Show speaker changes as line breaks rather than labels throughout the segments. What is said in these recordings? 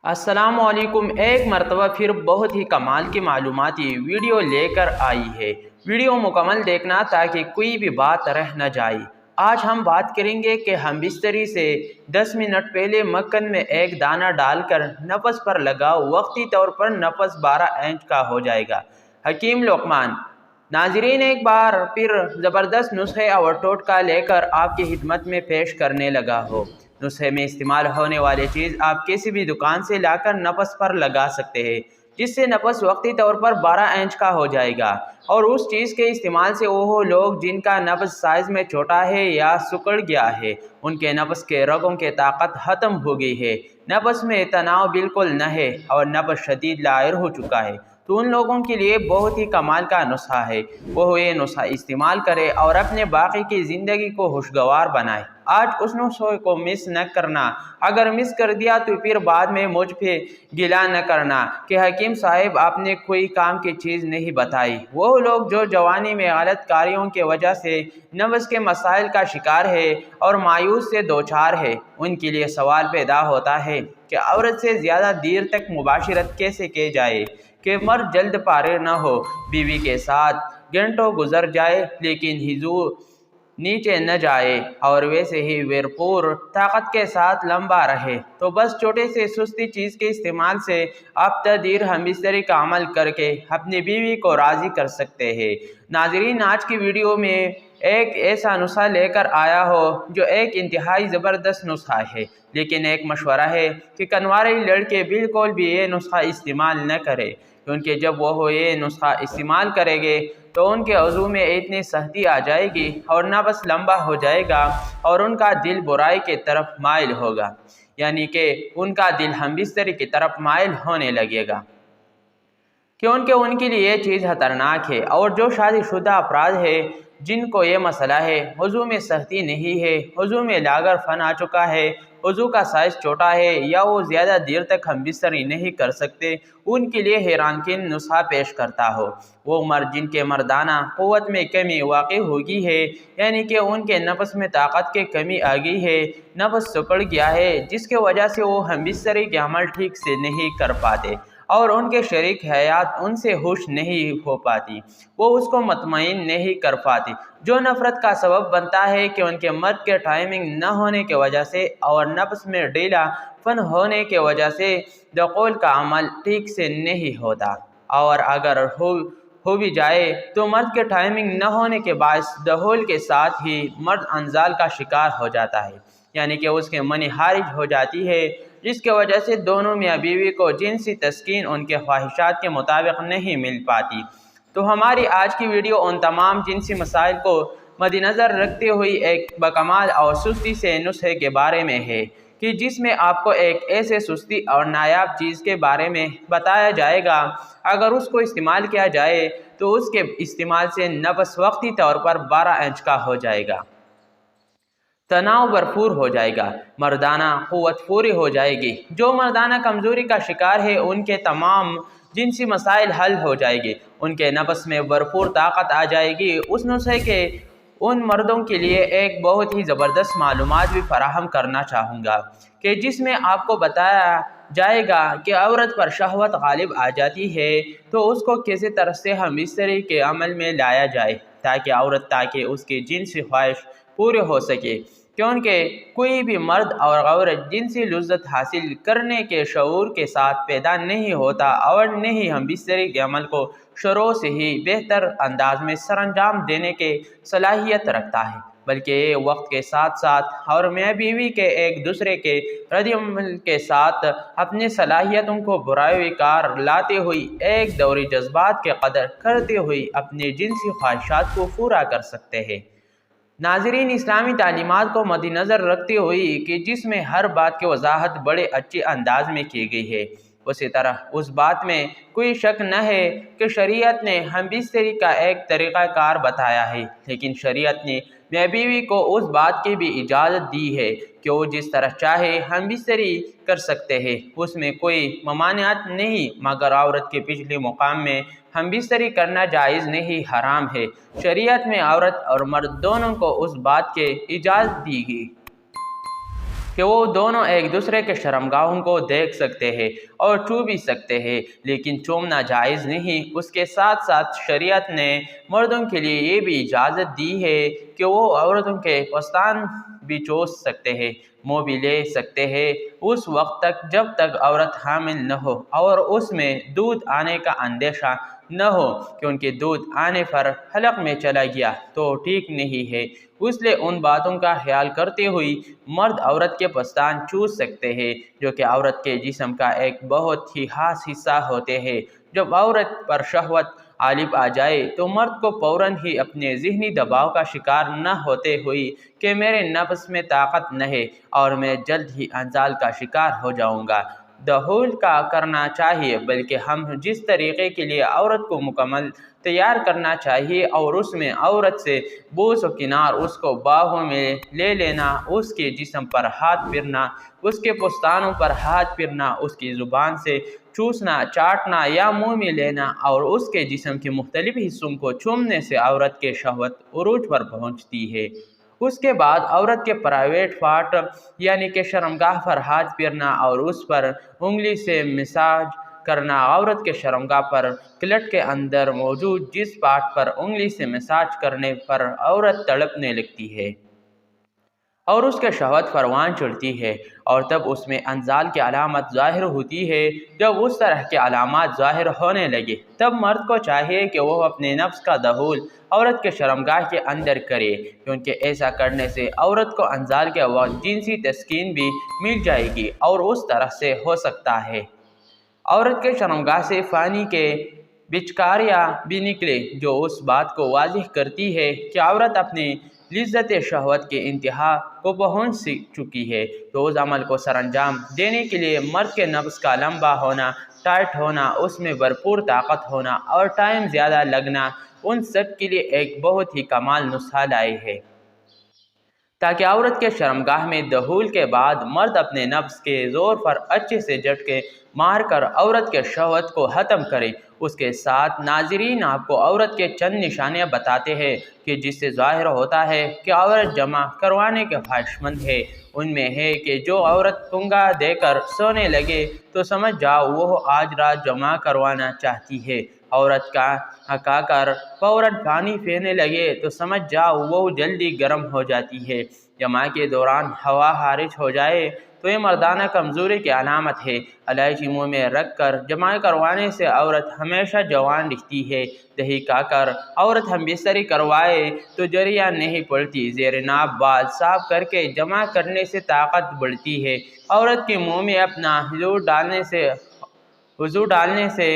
अस्सलाम वालेकुम। एक मरतबा फिर बहुत ही कमाल की मालूमाती वीडियो लेकर आई है। वीडियो मुकम्मल देखना ताकि कोई भी बात रह न जाए। आज हम बात करेंगे कि हम बिस्तरी से 10 मिनट पहले मक्खन में एक दाना डालकर नफस पर लगाओ, वक्ती तौर पर नफस 12 इंच का हो जाएगा। हकीम लुकमान। नाजरीन, एक बार फिर ज़बरदस्त नुस्खे और टोटका लेकर आपकी खिदमत में पेश करने लगा हो। नुस्खे में इस्तेमाल होने वाली चीज़ आप किसी भी दुकान से लाकर नफस पर लगा सकते हैं, जिससे नफस वक्ती तौर पर 12 इंच का हो जाएगा। और उस चीज़ के इस्तेमाल से वो लोग जिनका नफस साइज़ में छोटा है या सिकुड़ गया है, उनके नफस के रगों की ताकत ख़त्म हो गई है, नफस में तनाव बिल्कुल न है और नफस शदीद लायर हो चुका है, तो उन लोगों के लिए बहुत ही कमाल का नुस्खा है। वो ये नुस्खा इस्तेमाल करे और अपने बाकी की ज़िंदगी को खुशगवार बनाए। आज उस नुस्खे को मिस न करना। अगर मिस कर दिया तो फिर बाद में मुझ पे गिला न करना कि हकीम साहब आपने कोई काम की चीज़ नहीं बताई। वो लोग जो जवानी में गलत कार्यों की वजह से नफ्स के मसाइल का शिकार है और मायूस से दोचार है, उनके लिए सवाल पैदा होता है कि औरत से ज़्यादा देर तक मुबाशरत कैसे की जाए कि मर्द जल्द पारे न हो, बीवी के साथ घंटों गुजर जाए लेकिन हिजूर नीचे न जाए और वैसे ही भरपूर ताकत के साथ लंबा रहे। तो बस छोटे से सुस्ती चीज़ के इस्तेमाल से आप तदीर हम बिस्तरी का अमल करके अपनी बीवी को राज़ी कर सकते हैं। नाजरीन, आज की वीडियो में एक ऐसा नुस्खा लेकर आया हो जो एक इंतहाई ज़बरदस्त नुस्खा है, लेकिन एक मशवरा है कि कनवारी लड़के बिल्कुल भी ये नुस्खा इस्तेमाल न करें, क्योंकि जब वो ये नुस्खा इस्तेमाल करेंगे तो उनके वज़ू में इतनी सख्ती आ जाएगी और नफस लंबा हो जाएगा और उनका दिल बुराई की तरफ माइल होगा, यानी कि उनका दिल हम बिस्तरी की तरफ माइल होने लगेगा, क्योंकि उनके लिए ये चीज़ खतरनाक है। और जो शादीशुदा अफराद है जिनको ये मसला है, वज़ू में सख्ती नहीं है, वज़ू में लागर फन आ चुका है, वज़ू का साइज़ छोटा है या वो ज़्यादा देर तक हम बिस्तरी नहीं कर सकते, उनके लिए हैरानकुन नुस्खा पेश करता हो। वो मर्द जिनके मर्दाना क़ुव्वत में कमी वाक़ई होगी है, यानी कि उनके नफस में ताकत की कमी आ गई है, नफस सिकुड़ गया है, जिसके वजह से वो हम बिस्तरी के अमल ठीक से नहीं कर पाते और उनके शरीक हयात उनसे खुश नहीं हो पाती, वो उसको मुतमईन नहीं कर पाती, जो नफ़रत का सबब बनता है कि उनके मर्द के टाइमिंग न होने की वजह से और नफ्स में ढीला फन होने की वजह से दखूल का अमल ठीक से नहीं होता। और अगर हो भी जाए तो मर्द के टाइमिंग न होने के बायस दखूल के साथ ही मर्द अंजाल का शिकार हो जाता है, यानी कि उसके मनी हारिज हो जाती है, जिसके वजह से दोनों मियाँ बीवी को जिनसी तस्कीन उनके ख्वाहिशात के मुताबिक नहीं मिल पाती। तो हमारी आज की वीडियो उन तमाम जिनसी मसाइल को मद्देनज़र रखते हुए एक बकमाल और सुस्ती से नुस्खे के बारे में है कि जिसमें आपको एक ऐसे सुस्ती और नायाब चीज़ के बारे में बताया जाएगा, अगर उसको इस्तेमाल किया जाए तो उसके इस्तेमाल से नफस वक्ती तौर पर 12 इंच का हो जाएगा, तनाव भरपूर हो जाएगा, मर्दाना क़ुव्वत पूरी हो जाएगी, जो मर्दाना कमज़ोरी का शिकार है उनके तमाम जिनसी मसाइल हल हो जाएगी, उनके नफस में भरपूर ताकत आ जाएगी। उस नुस्खे के उन मर्दों के लिए एक बहुत ही ज़बरदस्त मालूमात भी फराहम करना चाहूँगा कि जिसमें आपको बताया जाएगा कि औरत पर शहवत गालिब आ जाती है तो उसको किसी तरह से हम बिस्तरी के अमल में लाया जाए ताकि उसकी जिनसी ख्वाहिश पूरे हो सके, क्योंकि कोई भी मर्द और औरत जिनसी लुज़्ज़त हासिल करने के शऊर के साथ पैदा नहीं होता और नहीं हम बिस्तरी के अमल को शुरू से ही बेहतर अंदाज में सरअंजाम देने के सलाहियत रखता है, बल्कि वक्त के साथ साथ और मियाँ बीवी के एक दूसरे के रद्द-ए-अमल के साथ अपनी सलाहियतों को बुराईकार लाते हुए एक दौरी जज्बात के कदर करते हुए अपनी जिनसी ख्वाहिशात को पूरा कर सकते हैं। नाजरीन, इस्लामी तालीमात को मद्देनज़र रखते हुए कि जिसमें हर बात की वजाहत बड़े अच्छे अंदाज में की गई है, उसी तरह उस बात में कोई शक न है कि शरीयत ने हम बिस्तरी का एक तरीक़ाकार बताया है, लेकिन शरीयत ने मियाँ बीवी को उस बात की भी इजाज़त दी है कि वो जिस तरह चाहे हम बिस्तरी कर सकते हैं, उसमें कोई ममानियत नहीं, मगर औरत के पिछले मुकाम में हम बिस्तरी करना जायज़ नहीं, हराम है। शरीयत में औरत और मर्द दोनों को उस बात की इजाज़त दी गई। کہ وہ دونوں ایک دوسرے کے شرمگاہوں کو دیکھ سکتے ہیں اور چھو بھی سکتے ہیں، لیکن چومنا جائز نہیں۔ اس کے ساتھ ساتھ شریعت نے مردوں کے لیے یہ بھی اجازت دی ہے کہ وہ عورتوں کے پستان بھی چوس سکتے ہیں، منہ بھی لے سکتے ہیں، اس وقت تک جب تک عورت حامل نہ ہو اور اس میں دودھ آنے کا اندیشہ نہ ہو کہ ان کے دودھ آنے پر حلق میں چلا گیا تو ٹھیک نہیں ہے۔ اس لیے ان باتوں کا خیال کرتے ہوئے مرد عورت کے پستان چوس سکتے ہیں، جو کہ عورت کے جسم کا ایک بہت ہی خاص حصہ ہوتے ہیں۔ جب عورت پر شہوت غالب آ جائے تو مرد کو فوراً ہی اپنے ذہنی دباؤ کا شکار نہ ہوتے ہوئے کہ میرے نفس میں طاقت نہ ہے اور میں جلد ہی انزال کا شکار ہو جاؤں گا، دخول کا کرنا چاہیے، بلکہ ہم جس طریقے کے لیے عورت کو مکمل تیار کرنا چاہیے اور اس میں عورت سے بوس و کنار، اس کو باہوں میں لے لینا، اس کے جسم پر ہاتھ پھرنا، اس کے پستانوں پر ہاتھ پھرنا، اس کی زبان سے چوسنا، چاٹنا یا منہ میں لینا اور اس کے جسم کے مختلف حصوں کو چومنے سے عورت کے شہوت عروج پر پہنچتی ہے۔ اس کے بعد عورت کے پرائیویٹ پارٹ یعنی کہ شرمگاہ پر ہاتھ پھیرنا اور اس پر انگلی سے مساج کرنا۔ عورت کے شرمگاہ پر کلٹ کے اندر موجود جس پارٹ پر انگلی سے مساج کرنے پر عورت تڑپنے لگتی ہے اور اس کے شہوت پروان چڑھتی ہے اور تب اس میں انزال کی علامت ظاہر ہوتی ہے۔ جب اس طرح کے علامات ظاہر ہونے لگے تب مرد کو چاہیے کہ وہ اپنے نفس کا دخول عورت کے شرمگاہ کے اندر کرے، کیونکہ ایسا کرنے سے عورت کو انزال کے وقت جنسی تسکین بھی مل جائے گی اور اس طرح سے ہو سکتا ہے عورت کے شرمگاہ سے فانی کے بچکاریاں بھی نکلے، جو اس بات کو واضح کرتی ہے کہ عورت اپنی لذت شہوت کے انتہا کو پہنچ چکی ہے۔ تو اس عمل کو سر انجام دینے کے لیے مرد کے نفس کا لمبا ہونا، ٹائٹ ہونا، اس میں بھرپور طاقت ہونا اور ٹائم زیادہ لگنا ان سب کے لیے ایک بہت ہی کمال نسخہ لائے ہے، تاکہ عورت کے شرمگاہ میں دخول کے بعد مرد اپنے نفس کے زور پر اچھے سے جھٹکے مار کر عورت کے شہوت کو ختم کرے۔ اس کے ساتھ ناظرین آپ کو عورت کے چند نشانیاں بتاتے ہیں کہ جس سے ظاہر ہوتا ہے کہ عورت جمع کروانے کے خواہشمند ہے۔ ان میں ہے کہ جو عورت کنگا دے کر سونے لگے تو سمجھ جاؤ وہ آج رات جمع کروانا چاہتی ہے۔ عورت کا ہکا کر فوراً پانی پھیرنے لگے تو سمجھ جاؤ وہ جلدی گرم ہو جاتی ہے۔ جمع کے دوران ہوا خارج ہو جائے تو یہ مردانہ کمزوری کی علامت ہے۔ الائچی منہ میں رکھ کر جمع کروانے سے عورت ہمیشہ جوان دکھتی ہے۔ دہی کھا کر عورت ہم بستری کروائے تو جریاں نہیں پڑتی۔ زیر ناف بال صاف کر کے جمع کرنے سے طاقت بڑھتی ہے۔ عورت کے منہ میں اپنا حضور ڈالنے سے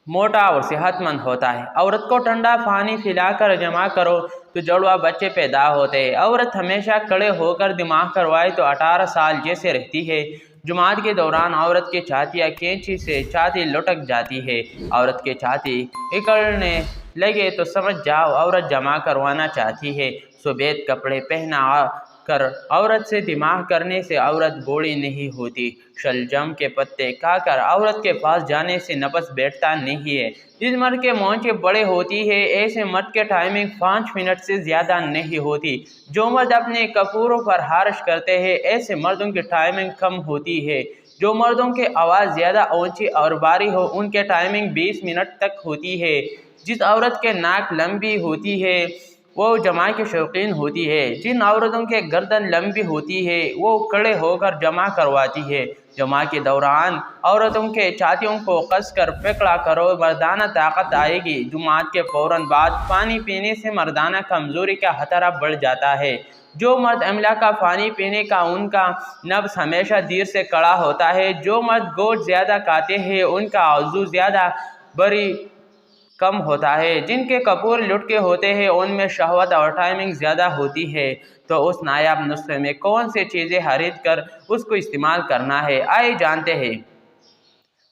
موٹا اور صحت مند ہوتا ہے۔ عورت کو ٹھنڈا پانی پلا کر جمع کرو تو جڑواں بچے پیدا ہوتے ہیں۔ عورت ہمیشہ کھڑے ہو کر دماغ کروائے تو 18 سال جیسے رہتی ہے۔ جماعت کے دوران عورت کی چھاتیاں کینچی سے چھاتی لٹک جاتی ہے۔ عورت کی چھاتی اکڑنے لگے تو سمجھ جاؤ عورت جمع کروانا چاہتی ہے۔ سفید کپڑے پہنا کر عورت سے دماغ کرنے سے عورت بوڑھی نہیں ہوتی۔ شلجم کے پتے کھا کر عورت کے پاس جانے سے نفس بیٹھتا نہیں ہے۔ جس مرد کے مونچھیں بڑے ہوتی ہے ایسے مرد کے ٹائمنگ 5 منٹ سے زیادہ نہیں ہوتی۔ جو مرد اپنے کپوروں پر خارش کرتے ہیں ایسے مردوں کی ٹائمنگ کم ہوتی ہے۔ جو مردوں کی آواز زیادہ اونچی اور بھاری ہو ان کے ٹائمنگ 20 منٹ تک ہوتی ہے۔ جس عورت کے ناک لمبی ہوتی ہے وہ جمع کی شوقین ہوتی ہے۔ جن عورتوں کے گردن لمبی ہوتی ہے وہ کھڑے ہو کر جمع کرواتی ہے۔ جمع کے دوران عورتوں کے چھاتیوں کو کس کر پکڑا کرو، مردانہ طاقت آئے گی۔ جماعت کے فوراً بعد پانی پینے سے مردانہ کمزوری کا خطرہ بڑھ جاتا ہے۔ جو مرد املا کا پانی پینے کا ان کا نفس ہمیشہ دیر سے کڑا ہوتا ہے۔ جو مرد گوشت زیادہ کھاتے ہیں ان کا عضو زیادہ بری کم ہوتا ہے۔ جن کے کپور لٹکے ہوتے ہیں ان میں شہوت اور ٹائمنگ زیادہ ہوتی ہے۔ تو اس نایاب نسخے میں کون سی چیزیں خرید کر اس کو استعمال کرنا ہے، آئیے جانتے ہیں۔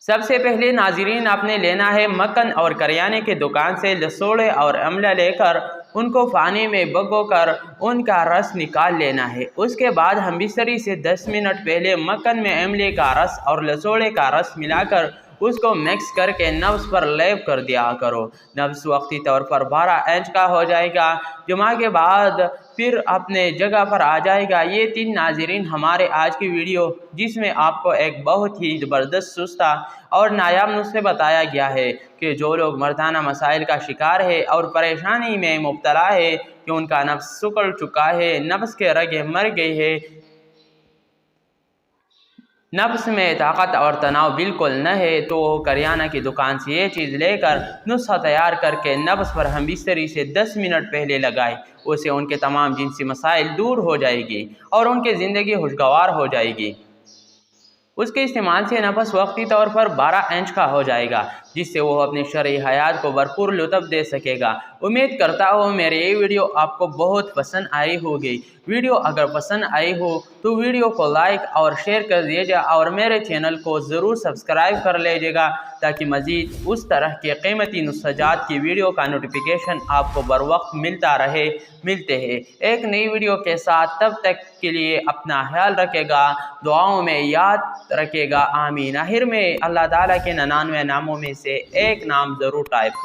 سب سے پہلے ناظرین آپ نے لینا ہے مکھن اور کریانے کی دکان سے لسوڑے اور املا لے کر ان کو پانی میں بھگو کر ان کا رس نکال لینا ہے۔ اس کے بعد ہم بستری سے 10 منٹ پہلے مکھن میں املے کا رس اور لسوڑے کا رس ملا کر उसको मिक्स करके नब्ज़ पर लेप कर दिया करो। नब्ज़ वक्ती तौर पर 12 इंच का हो जाएगा। जुमा के बाद फिर अपने जगह पर आ जाएगा। ये 3 नाज़रीन हमारे आज की वीडियो, जिसमें आपको एक बहुत ही ज़बरदस्त सुस्ता और नायाब नुस्खे बताया गया है कि जो लोग मर्दाना मसाइल का शिकार है और परेशानी में मुब्तला है कि उनका नफ्स सुकड़ चुका है, नफ्स के रगे मर गए हैं, नफ्स में ताकत और तनाव बिल्कुल न है, तो वो करियाना की दुकान से ये चीज़ लेकर नुस्खा तैयार करके नफ्स पर हम बिस्तरी से 10 मिनट पहले लगाए। उससे उनके तमाम जिनसी मसाइल दूर हो जाएगी और उनकी ज़िंदगी खुशगवार हो जाएगी। उसके इस्तेमाल से नफस वक्ती तौर पर 12 इंच का हो जाएगा, जिससे वो अपनी शरई हयात को भरपूर लुत्फ़ दे सकेगा। उम्मीद करता हूँ मेरी ये वीडियो आपको बहुत पसंद आई होगी। वीडियो अगर पसंद आई हो तो वीडियो को लाइक और शेयर कर दीजिएगा और मेरे चैनल को ज़रूर सब्सक्राइब कर लीजिएगा, ताकि मज़ीद उस तरह के कीमती नुस्ख़ात की वीडियो का नोटिफिकेशन आपको बर वक्त मिलते हैं एक नई वीडियो के साथ। तब तक के लिए अपना ख्याल रखेगा, दुआओं में याद रखेगा। आमीन। आखिर में अल्लाह ताला के 99 नामों में से एक नाम ज़रूर टाइप करें।